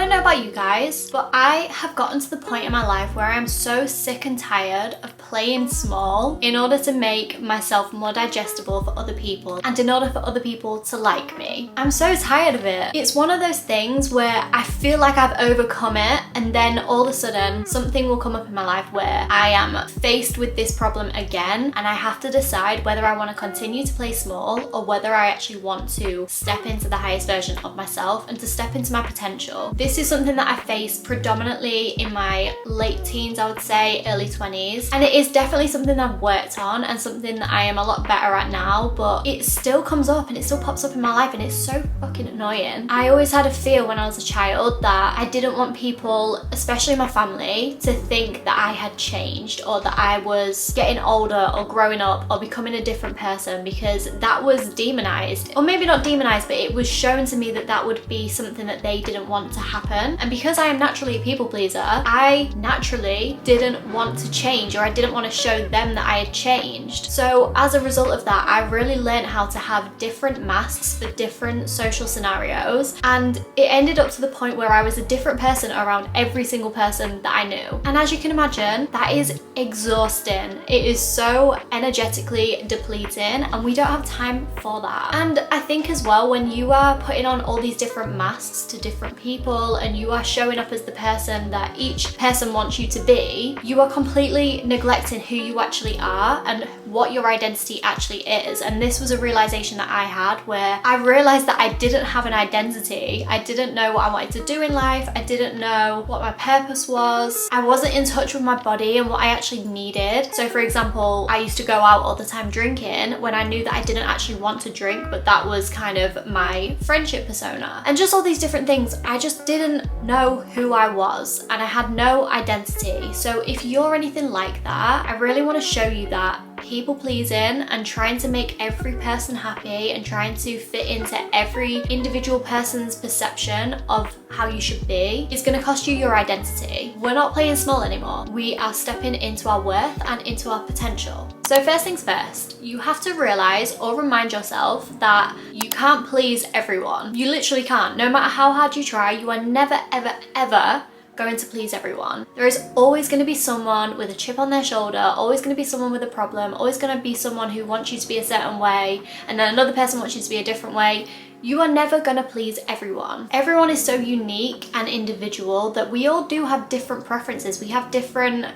don't know about you guys, but I have gotten to the point in my life where I am so sick and tired of playing small in order to make myself more digestible for other people and in order for other people to like me. I'm so tired of it. It's one of those things where I feel like I've overcome it, and then all of a sudden something will come up in my life where I am faced with this problem again, and I have to decide whether I want to continue to play small or whether I actually want to step into the highest version of myself and to step into my potential. This is something that I faced predominantly in my late teens, I would say, early 20s, and it is definitely something I've worked on and something that I am a lot better at now, but it still comes up and it still pops up in my life, and it's so fucking annoying. I always had a fear when I was a child that I didn't want people, especially my family, to think that I had changed or that I was getting older or growing up or becoming a different person, because that was demonized, or maybe not demonized, but it was shown to me that that would be something that they didn't want to happen. And because I am naturally a people pleaser, I naturally didn't want to change, or I didn't want to show them that I had changed. So as a result of that, I really learned how to have different masks for different social scenarios, and it ended up to the point where I was a different person around every single person that I knew. And as you can imagine, that is exhausting. It is so energetically depleting, and we don't have time for that. And I think as well, when you are putting on all these different masks to different people and you are showing up as the person that each person wants you to be, you are completely neglecting who you actually are and what your identity actually is. And this was a realization that I had, where I realized that I didn't have an identity. I didn't know what I wanted to do in life. I didn't know what my purpose was. I wasn't in touch with my body and what I actually needed. So for example, I used to go out all the time drinking when I knew that I didn't actually want to drink, but that was kind of my friendship persona. And just all these different things, I just didn't know who I was, and I had no identity. So if you're anything like that, I really want to show you that people pleasing and trying to make every person happy and trying to fit into every individual person's perception of how you should be is going to cost you your identity. We're not playing small anymore. We are stepping into our worth and into our potential. So first things first, you have to realize or remind yourself that you can't please everyone. You literally can't. No matter how hard you try, you are never, ever, ever going to please everyone. There is always going to be someone with a chip on their shoulder, always going to be someone with a problem, always going to be someone who wants you to be a certain way, and then another person wants you to be a different way. You are never going to please everyone. Everyone is so unique and individual that we all do have different preferences. We have different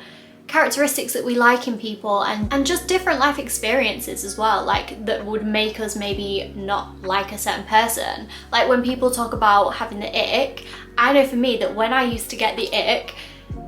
characteristics that we like in people, and just different life experiences as well, like that would make us maybe not like a certain person. Like when people talk about having the ick, I know for me that when I used to get the ick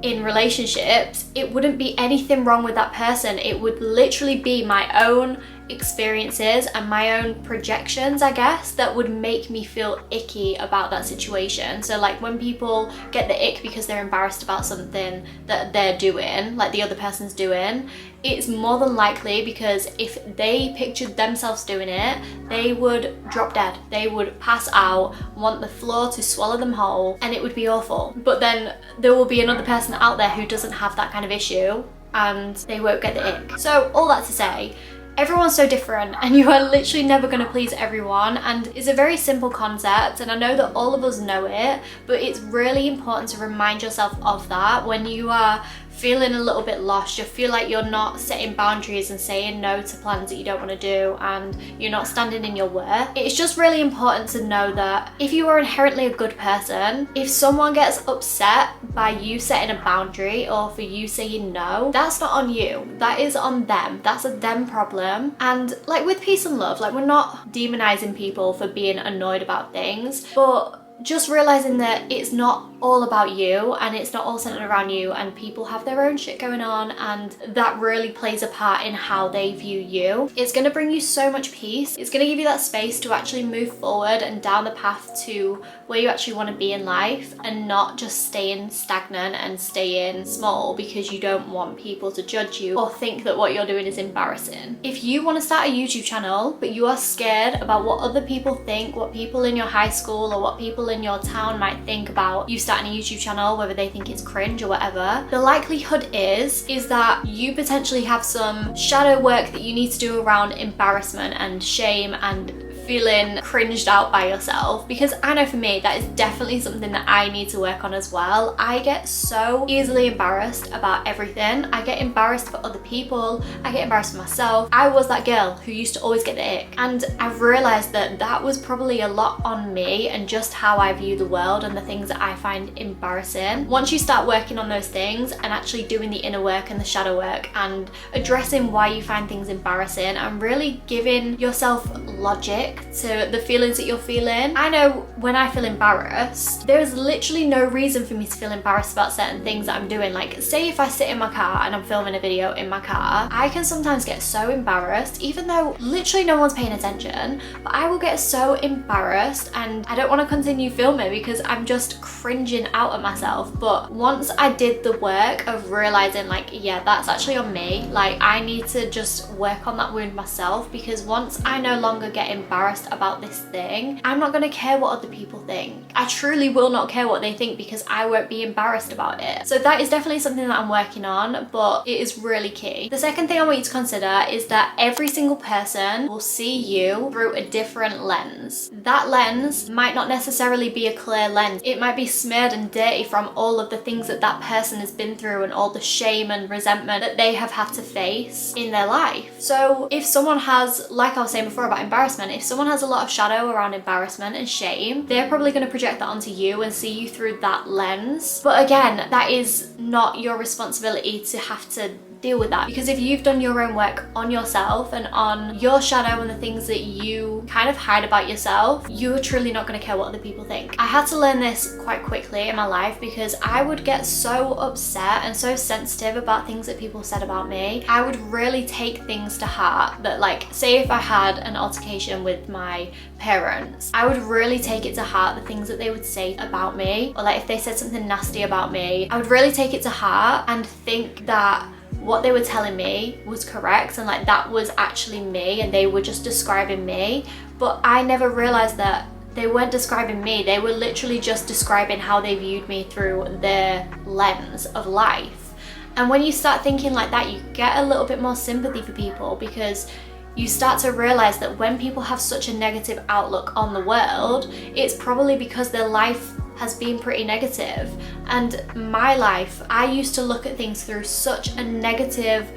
in relationships, it wouldn't be anything wrong with that person. It would literally be my own experiences and my own projections, I guess, that would make me feel icky about that situation. So like when people get the ick because they're embarrassed about something that they're doing, like the other person's doing, it's more than likely because if they pictured themselves doing it, they would drop dead. They would pass out, want the floor to swallow them whole, and it would be awful. But then there will be another person out there who doesn't have that kind of issue and they won't get the ick. So all that to say, everyone's so different and you are literally never going to please everyone, and it's a very simple concept, and I know that all of us know it, but it's really important to remind yourself of that when you are feeling a little bit lost, you feel like you're not setting boundaries and saying no to plans that you don't want to do, and you're not standing in your worth. It's just really important to know that if you are inherently a good person, if someone gets upset by you setting a boundary or for you saying no, that's not on you. That is on them. That's a them problem. And like with peace and love, like we're not demonizing people for being annoyed about things, but just realizing that it's not all about you and it's not all centered around you, and people have their own shit going on, and that really plays a part in how they view you. It's going to bring you so much peace. It's going to give you that space to actually move forward and down the path to where you actually want to be in life, and not just staying stagnant and staying small because you don't want people to judge you or think that what you're doing is embarrassing. If you want to start a YouTube channel but you are scared about what other people think, what people in your high school or what people in your town might think about you starting a YouTube channel, whether they think it's cringe or whatever, the likelihood is that you potentially have some shadow work that you need to do around embarrassment and shame and feeling cringed out by yourself, because I know for me that is definitely something that I need to work on as well. I get so easily embarrassed about everything. I get embarrassed for other people, I get embarrassed for myself. I was that girl who used to always get the ick, and I've realized that that was probably a lot on me and just how I view the world and the things that I find embarrassing. Once you start working on those things and actually doing the inner work and the shadow work and addressing why you find things embarrassing and really giving yourself logic to the feelings that you're feeling. I know when I feel embarrassed, there's literally no reason for me to feel embarrassed about certain things that I'm doing. Like, say if I sit in my car and I'm filming a video in my car, I can sometimes get so embarrassed, even though literally no one's paying attention, but I will get so embarrassed and I don't want to continue filming because I'm just cringing out at myself. But once I did the work of realizing, like, yeah, that's actually on me, like I need to just work on that wound myself, because once I no longer get embarrassed about this thing, I'm not going to care what other people think. I truly will not care what they think because I won't be embarrassed about it. So that is definitely something that I'm working on, but it is really key. The second thing I want you to consider is that every single person will see you through a different lens. That lens might not necessarily be a clear lens. It might be smeared and dirty from all of the things that that person has been through and all the shame and resentment that they have had to face in their life. So if someone has, like I was saying before about embarrassment, if someone has a lot of shadow around embarrassment and shame, they're probably going to project that onto you and see you through that lens. But again, that is not your responsibility to have to deal with that, because if you've done your own work on yourself and on your shadow and the things that you kind of hide about yourself, you're truly not going to care what other people think. I had to learn this quite quickly in my life because I would get so upset and so sensitive about things that people said about me. I would really take things to heart that, like, say if I had an altercation with my parents, I would really take it to heart, the things that they would say about me, or like if they said something nasty about me, I would really take it to heart and think that what they were telling me was correct and like that was actually me and they were just describing me. But I never realized that they weren't describing me, they were literally just describing how they viewed me through their lens of life. And when you start thinking like that, you get a little bit more sympathy for people, because you start to realize that when people have such a negative outlook on the world, it's probably because their life has been pretty negative. And my life, I used to look at things through such a negative,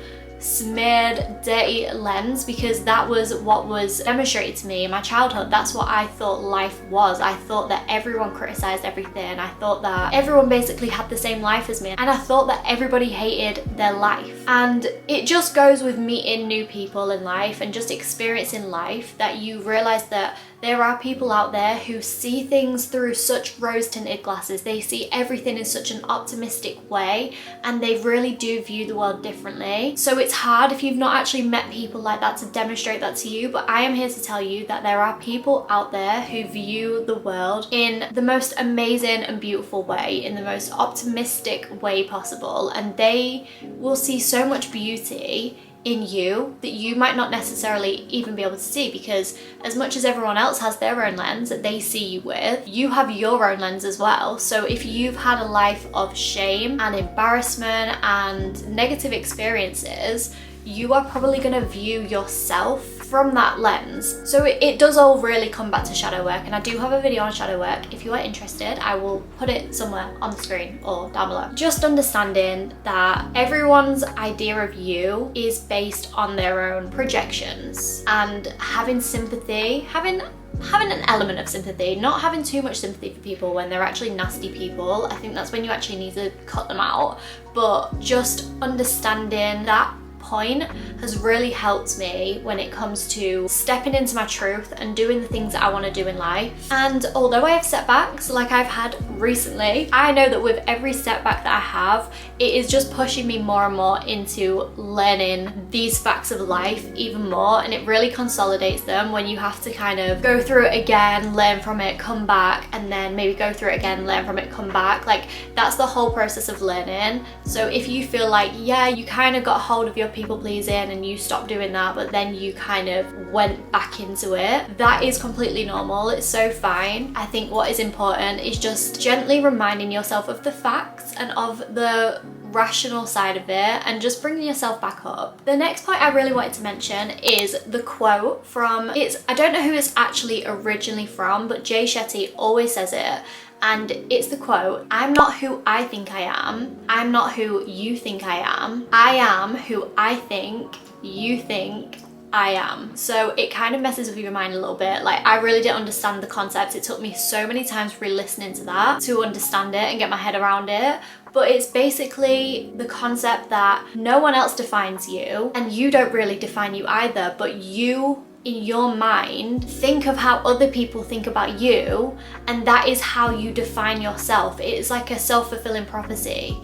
smeared, dirty lens, because that was what was demonstrated to me in my childhood. That's what I thought life was. I thought that everyone criticized everything. I thought that everyone basically had the same life as me, and I thought that everybody hated their life. And it just goes with meeting new people in life and just experiencing life that you realize that there are people out there who see things through such rose-tinted glasses. They see everything in such an optimistic way, and they really do view the world differently. So it's hard if you've not actually met people like that to demonstrate that to you, but I am here to tell you that there are people out there who view the world in the most amazing and beautiful way, in the most optimistic way possible, and they will see so much beauty in you that you might not necessarily even be able to see, because as much as everyone else has their own lens that they see you with, you have your own lens as well. So if you've had a life of shame and embarrassment and negative experiences, you are probably going to view yourself from that lens. So it does all really come back to shadow work, and I do have a video on shadow work. If you are interested, I will put it somewhere on the screen or down below. Just understanding that everyone's idea of you is based on their own projections, and having sympathy, having an element of sympathy, not having too much sympathy for people when they're actually nasty people. I think that's when you actually need to cut them out. But just understanding that point has really helped me when it comes to stepping into my truth and doing the things that I want to do in life. And although I have setbacks like I've had recently, I know that with every setback that I have, it is just pushing me more and more into learning these facts of life even more, and it really consolidates them when you have to kind of go through it again, learn from it, come back, and then maybe go through it again, learn from it, come back. Like, that's the whole process of learning. So if you feel like, yeah, you kind of got hold of your people pleasing and you stopped doing that, but then you kind of went back into it, that is completely normal. It's so fine. I think what is important is just gently reminding yourself of the facts and of the rational side of it and just bringing yourself back up. The next point I really wanted to mention is the quote from, I don't know who it's actually originally from, but Jay Shetty always says it. And it's the quote, "I'm not who I think I am. I'm not who you think I am. I am who I think you think I am." So it kind of messes with your mind a little bit. Like, I really didn't understand the concept. It took me so many times re-listening to that to understand it and get my head around it. But it's basically the concept that no one else defines you and you don't really define you either, but you in your mind think of how other people think about you, and that is how you define yourself. It is like a self-fulfilling prophecy.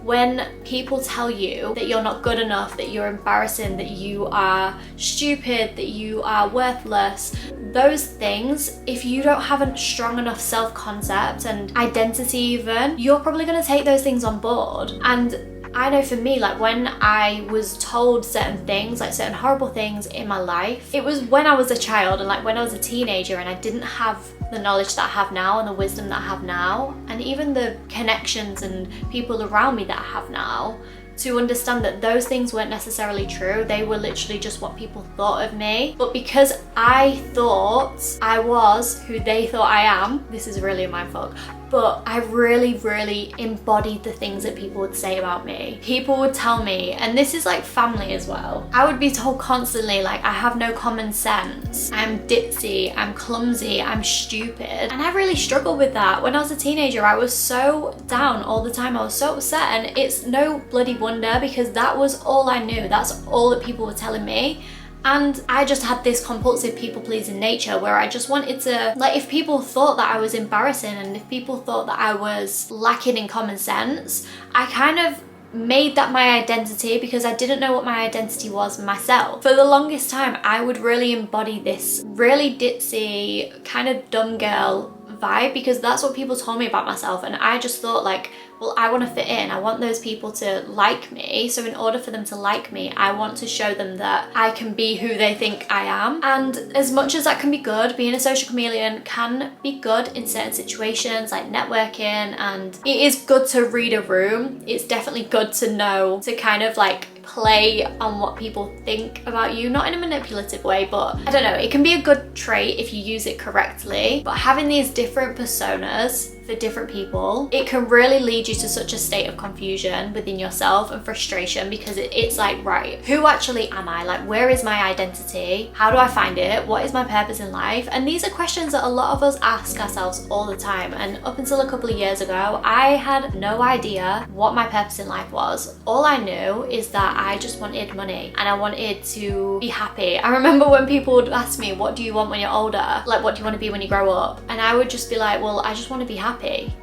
When people tell you that you're not good enough, that you're embarrassing, that you are stupid, that you are worthless, those things, if you don't have a strong enough self-concept and identity even, you're probably going to take those things on board. And I know for me, like when I was told certain things, like certain horrible things in my life, it was when I was a child and like when I was a teenager and I didn't have the knowledge that I have now and the wisdom that I have now, and even the connections and people around me that I have now, to understand that those things weren't necessarily true. They were literally just what people thought of me. But because I thought I was who they thought I am, this is really a mindfuck, but I really embodied the things that people would say about me. People would tell me, and this is like family as well, I would be told constantly like I have no common sense, I'm ditzy, I'm clumsy, I'm stupid. And I really struggled with that. When I was a teenager, I was so down all the time. I was so upset, and it's no bloody wonder because that was all I knew. That's all that people were telling me. And I just had this compulsive people-pleasing nature where I just wanted to, like, if people thought that I was embarrassing and if people thought that I was lacking in common sense, I kind of made that my identity because I didn't know what my identity was myself. For the longest time, I would really embody this really ditzy, kind of dumb girl vibe because that's what people told me about myself, and I just thought like, well, I want to fit in. I want those people to like me. So in order for them to like me, I want to show them that I can be who they think I am. And as much as that can be good, being a social chameleon can be good in certain situations like networking, and it is good to read a room. It's definitely good to know to kind of like play on what people think about you, not in a manipulative way, but I don't know, it can be a good trait if you use it correctly. But having these different personas for different people, it can really lead you to such a state of confusion within yourself and frustration because it's like, right, who actually am I? Like, where is my identity? How do I find it? What is my purpose in life? And these are questions that a lot of us ask ourselves all the time. And up until a couple of years ago, I had no idea what my purpose in life was. All I knew is that I just wanted money and I wanted to be happy. I remember when people would ask me, what do you want when you're older? Like, what do you want to be when you grow up? And I would just be like, well, I just want to be happy.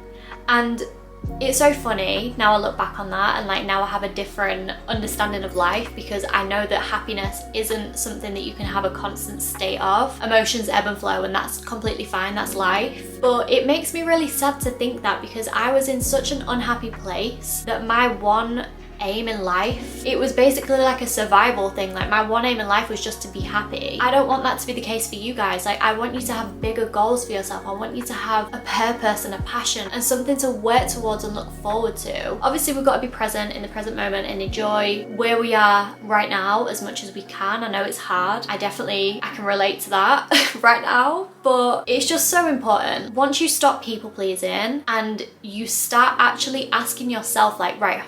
And it's so funny now I look back on that, and like now I have a different understanding of life because I know that happiness isn't something that you can have a constant state of. Emotions ebb and flow, and that's completely fine, that's life. But it makes me really sad to think that because I was in such an unhappy place that my one aim in life, it was basically like a survival thing. Like, my one aim in life was just to be happy. I don't want that to be the case for you guys. Like, I want you to have bigger goals for yourself. I want you to have a purpose and a passion and something to work towards and look forward to. Obviously, we've got to be present in the present moment and enjoy where we are right now as much as we can. I know it's hard. I can relate to that right now, but it's just so important. Once you stop people pleasing and you start actually asking yourself like, right,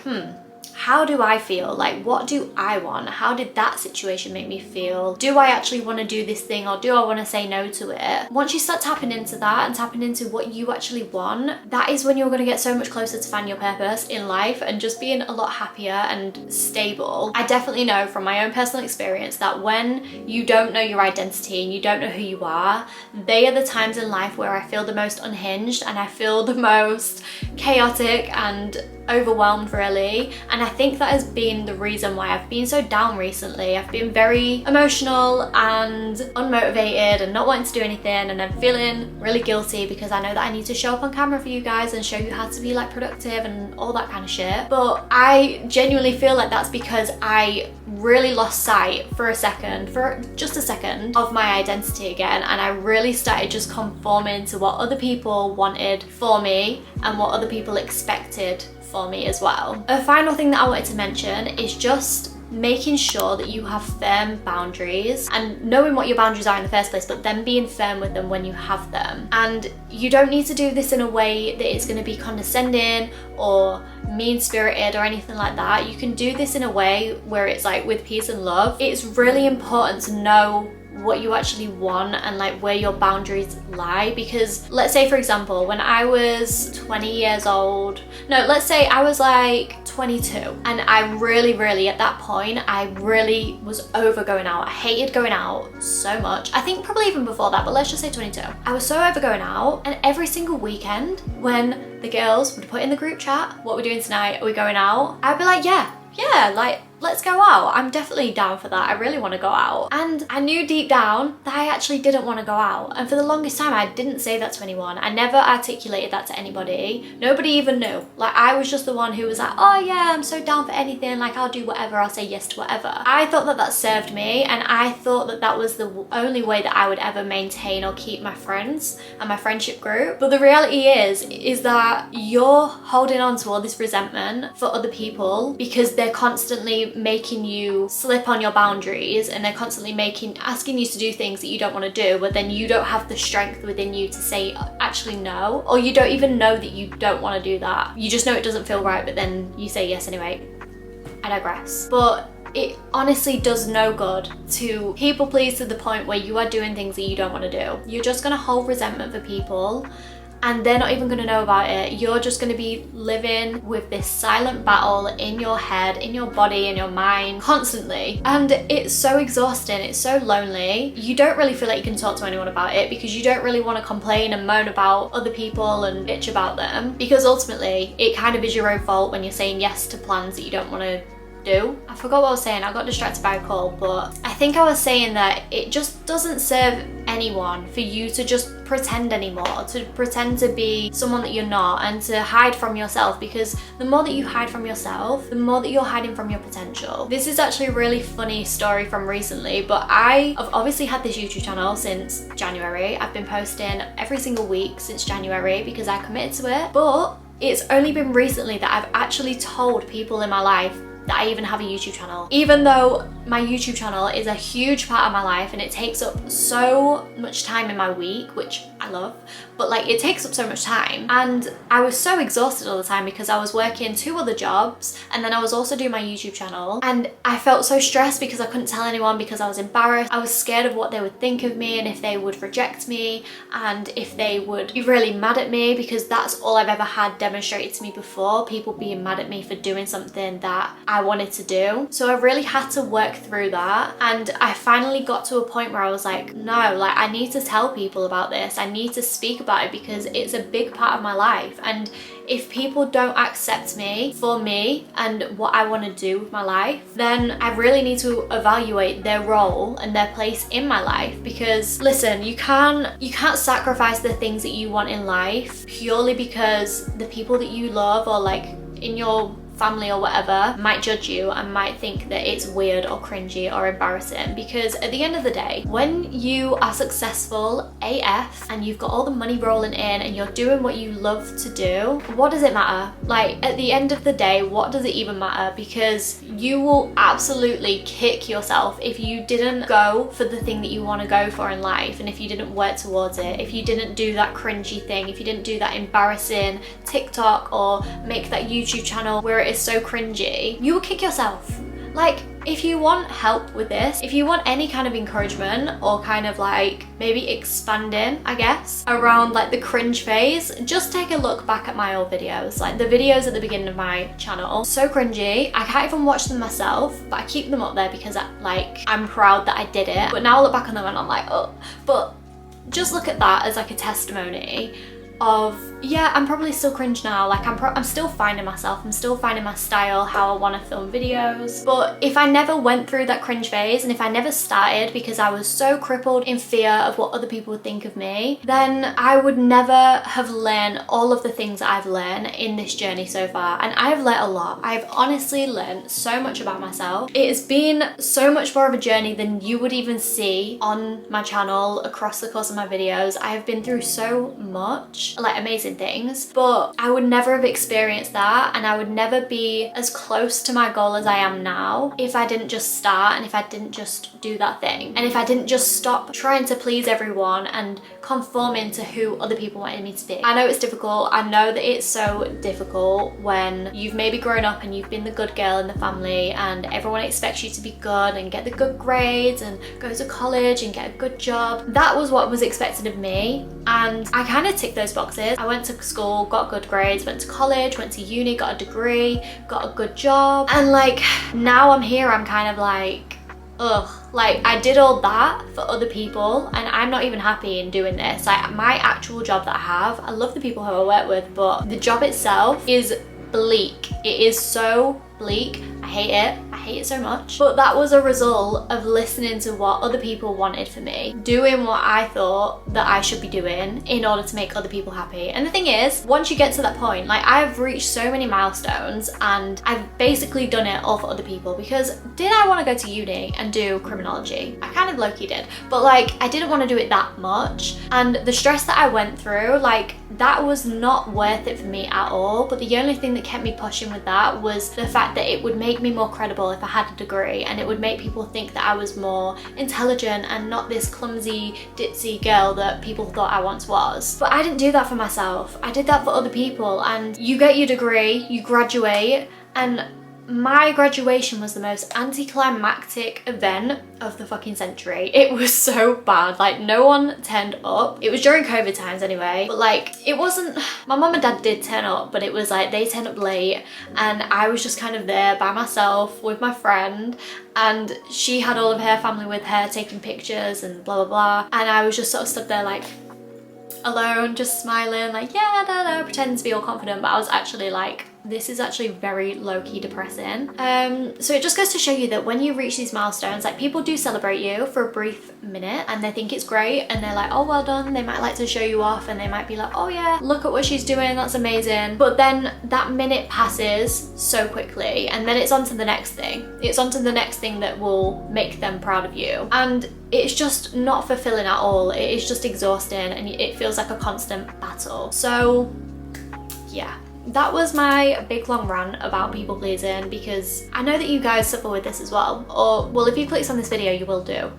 how do I feel? Like, what do I want? How did that situation make me feel? Do I actually want to do this thing, or do I want to say no to it? Once you start tapping into that and tapping into what you actually want, that is when you're going to get so much closer to finding your purpose in life and just being a lot happier and stable. I definitely know from my own personal experience that when you don't know your identity and you don't know who you are, they are the times in life where I feel the most unhinged and I feel the most chaotic and overwhelmed, really. And I think that has been the reason why I've been so down recently. I've been very emotional and unmotivated and not wanting to do anything, and I'm feeling really guilty because I know that I need to show up on camera for you guys and show you how to be like productive and all that kind of shit. But I genuinely feel like that's because I really lost sight for just a second of my identity again, and I really started just conforming to what other people wanted for me and what other people expected for me as well. A final thing that I wanted to mention is just making sure that you have firm boundaries and knowing what your boundaries are in the first place, but then being firm with them when you have them. And you don't need to do this in a way that it's going to be condescending or mean-spirited or anything like that. You can do this in a way where it's like with peace and love. It's really important to know what you actually want and like where your boundaries lie, because let's say for example when I was 20 years old, no, let's say I was like 22 and I really at that point I really was over going out. I hated going out so much. I think probably even before that, but let's just say 22. I was so over going out, and every single weekend when the girls would put in the group chat, what we're doing tonight, are we going out, I'd be like yeah, like let's go out. I'm definitely down for that. I really want to go out. And I knew deep down that I actually didn't want to go out. And for the longest time, I didn't say that to anyone. I never articulated that to anybody. Nobody even knew. Like, I was just the one who was like, oh yeah, I'm so down for anything. Like, I'll do whatever. I'll say yes to whatever. I thought that that served me. And I thought that that was the only way that I would ever maintain or keep my friends and my friendship group. But the reality is that you're holding on to all this resentment for other people because they're constantly making you slip on your boundaries, and they're constantly asking you to do things that you don't want to do, but then you don't have the strength within you to say actually no, or you don't even know that you don't want to do that. You just know it doesn't feel right, but then you say yes anyway. I digress. But it honestly does no good to people please to the point where you are doing things that you don't want to do. You're just going to hold resentment for people, and they're not even going to know about it. You're just going to be living with this silent battle in your head, in your body, in your mind, constantly. And it's so exhausting, it's so lonely. You don't really feel like you can talk to anyone about it because you don't really want to complain and moan about other people and bitch about them, because ultimately it kind of is your own fault when you're saying yes to plans that you don't want to do. I forgot what I was saying. I got distracted by a call, but I think I was saying that it just doesn't serve anyone for you to just pretend anymore, to pretend to be someone that you're not, and to hide from yourself, because the more that you hide from yourself, the more that you're hiding from your potential. This is actually a really funny story from recently, but I have obviously had this YouTube channel since January. I've been posting every single week since January because I committed to it, but it's only been recently that I've actually told people in my life that I even have a YouTube channel. Even though my YouTube channel is a huge part of my life and it takes up so much time in my week, which I love, but like it takes up so much time. And I was so exhausted all the time because I was working 2 other jobs and then I was also doing my YouTube channel, and I felt so stressed because I couldn't tell anyone because I was embarrassed. I was scared of what they would think of me and if they would reject me and if they would be really mad at me, because that's all I've ever had demonstrated to me before, people being mad at me for doing something that I wanted to do. So I really had to work through that, and I finally got to a point where I was like, no, like I need to tell people about this. I need to speak about it because it's a big part of my life, and if people don't accept me for me and what I want to do with my life, then I really need to evaluate their role and their place in my life. Because listen, you can't sacrifice the things that you want in life purely because the people that you love or like in your family or whatever might judge you and might think that it's weird or cringy or embarrassing. Because at the end of the day, when you are successful AF and you've got all the money rolling in and you're doing what you love to do, what does it matter? Like at the end of the day, what does it even matter? Because you will absolutely kick yourself if you didn't go for the thing that you want to go for in life, and if you didn't work towards it, if you didn't do that cringy thing, if you didn't do that embarrassing TikTok or make that YouTube channel where it is so cringy, you will kick yourself. Like, if you want help with this, if you want any kind of encouragement or kind of like maybe expanding, I guess, around like the cringe phase, just take a look back at my old videos. Like the videos at the beginning of my channel, so cringy. I can't even watch them myself, but I keep them up there because I'm proud that I did it. But now I look back on them and I'm like, oh, but just look at that as like a testimony of, yeah, I'm probably still cringe now. Like I'm still finding myself, I'm still finding my style, how I want to film videos. But if I never went through that cringe phase, and if I never started because I was so crippled in fear of what other people would think of me, then I would never have learned all of the things that I've learned in this journey so far. And I've learned a lot. I've honestly learned so much about myself. It has been so much more of a journey than you would even see on my channel across the course of my videos. I have been through so much, like amazing experiencing things, but I would never have experienced that, and I would never be as close to my goal as I am now if I didn't just start, and if I didn't just do that thing, and if I didn't just stop trying to please everyone and conforming to who other people wanted me to be. I know it's difficult. I know that it's so difficult when you've maybe grown up and you've been the good girl in the family and everyone expects you to be good and get the good grades and go to college and get a good job. That was what was expected of me, and I kind of ticked those boxes. I went to school, got good grades, went to college, went to uni, got a degree, got a good job, and like now I'm here, I'm kind of like, ugh, like I did all that for other people and I'm not even happy in doing this. Like my actual job that I have, I love the people who I work with, but the job itself is bleak. It is so bleak. I hate it. I hate it so much. But that was a result of listening to what other people wanted for me, doing what I thought that I should be doing in order to make other people happy. And the thing is, once you get to that point, like I've reached so many milestones and I've basically done it all for other people, because did I want to go to uni and do criminology? I kind of low-key did, but like I didn't want to do it that much, and the stress that I went through, like that was not worth it for me at all. But the only thing that kept me pushing with that was the fact that it would make me more credible if I had a degree, and it would make people think that I was more intelligent and not this clumsy ditzy girl that people thought I once was. But I didn't do that for myself. I did that for other people. And you get your degree, you graduate, and my graduation was the most anticlimactic event of the fucking century. It was so bad. Like no one turned up. It was during COVID times anyway, but like it wasn't, my mum and dad did turn up, but it was like they turned up late and I was just kind of there by myself with my friend, and she had all of her family with her taking pictures and blah blah blah, and I was just sort of stood there like alone, just smiling, like yeah, pretending to be all confident, but I was actually like, this is actually very low-key depressing. So it just goes to show you that when you reach these milestones, like people do celebrate you for a brief minute and they think it's great and they're like, oh well done. They might like to show you off and they might be like, oh yeah, look at what she's doing, that's amazing. But then that minute passes so quickly and then it's on to the next thing. It's on to the next thing that will make them proud of you. And it's just not fulfilling at all. It is just exhausting and it feels like a constant battle. So yeah. That was my big long rant about people pleasing, because I know that you guys suffer with this as well. Or, well, if you clicked on this video, you will do.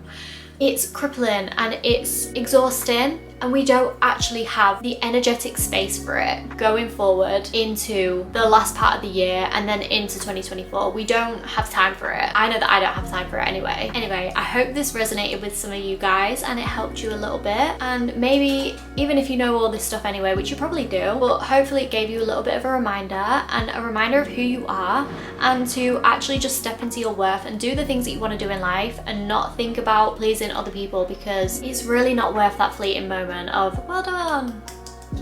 It's crippling and it's exhausting, and we don't actually have the energetic space for it going forward into the last part of the year and then into 2024. We don't have time for it. I know that I don't have time for it anyway. Anyway, I hope this resonated with some of you guys and it helped you a little bit. And maybe even if you know all this stuff anyway, which you probably do, but hopefully it gave you a little bit of a reminder, and a reminder of who you are, and to actually just step into your worth and do the things that you want to do in life and not think about pleasing other people, because it's really not worth that fleeting moment of well done,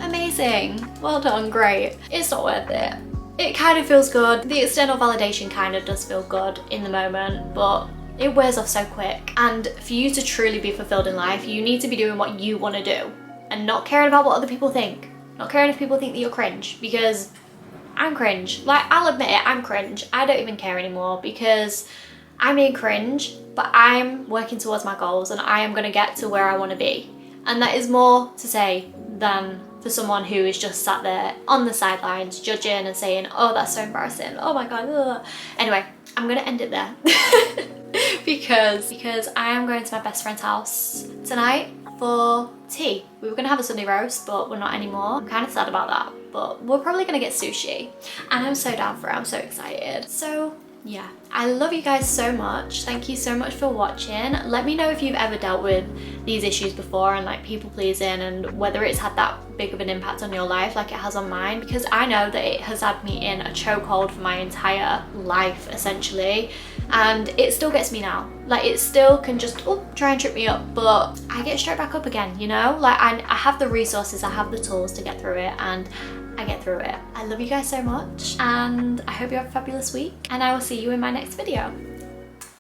amazing, well done, great. It's not worth it. It kind of feels good. The external validation kind of does feel good in the moment, but it wears off so quick. And for you to truly be fulfilled in life, you need to be doing what you want to do and not caring about what other people think. Not caring if people think that you're cringe, because I'm cringe. Like, I'll admit it, I'm cringe. I don't even care anymore because I'm being cringe, but I'm working towards my goals and I am going to get to where I want to be. And that is more to say than for someone who is just sat there on the sidelines judging and saying, oh, that's so embarrassing, oh my god, ugh. Anyway, I'm gonna end it there because I am going to my best friend's house tonight for tea. We were gonna have a Sunday roast, but we're not anymore. I'm kind of sad about that, but we're probably gonna get sushi and I'm so down for it. I'm so excited. So yeah, I love you guys so much. Thank you so much for watching. Let me know if you've ever dealt with these issues before and like people pleasing, and whether it's had that big of an impact on your life like it has on mine, because I know that it has had me in a chokehold for my entire life essentially, and it still gets me now. Like, it still can just try and trip me up, but I get straight back up again, you know? Like, I have the resources, I have the tools to get through it, and I get through it. I love you guys so much, and I hope you have a fabulous week, and I will see you in my next video.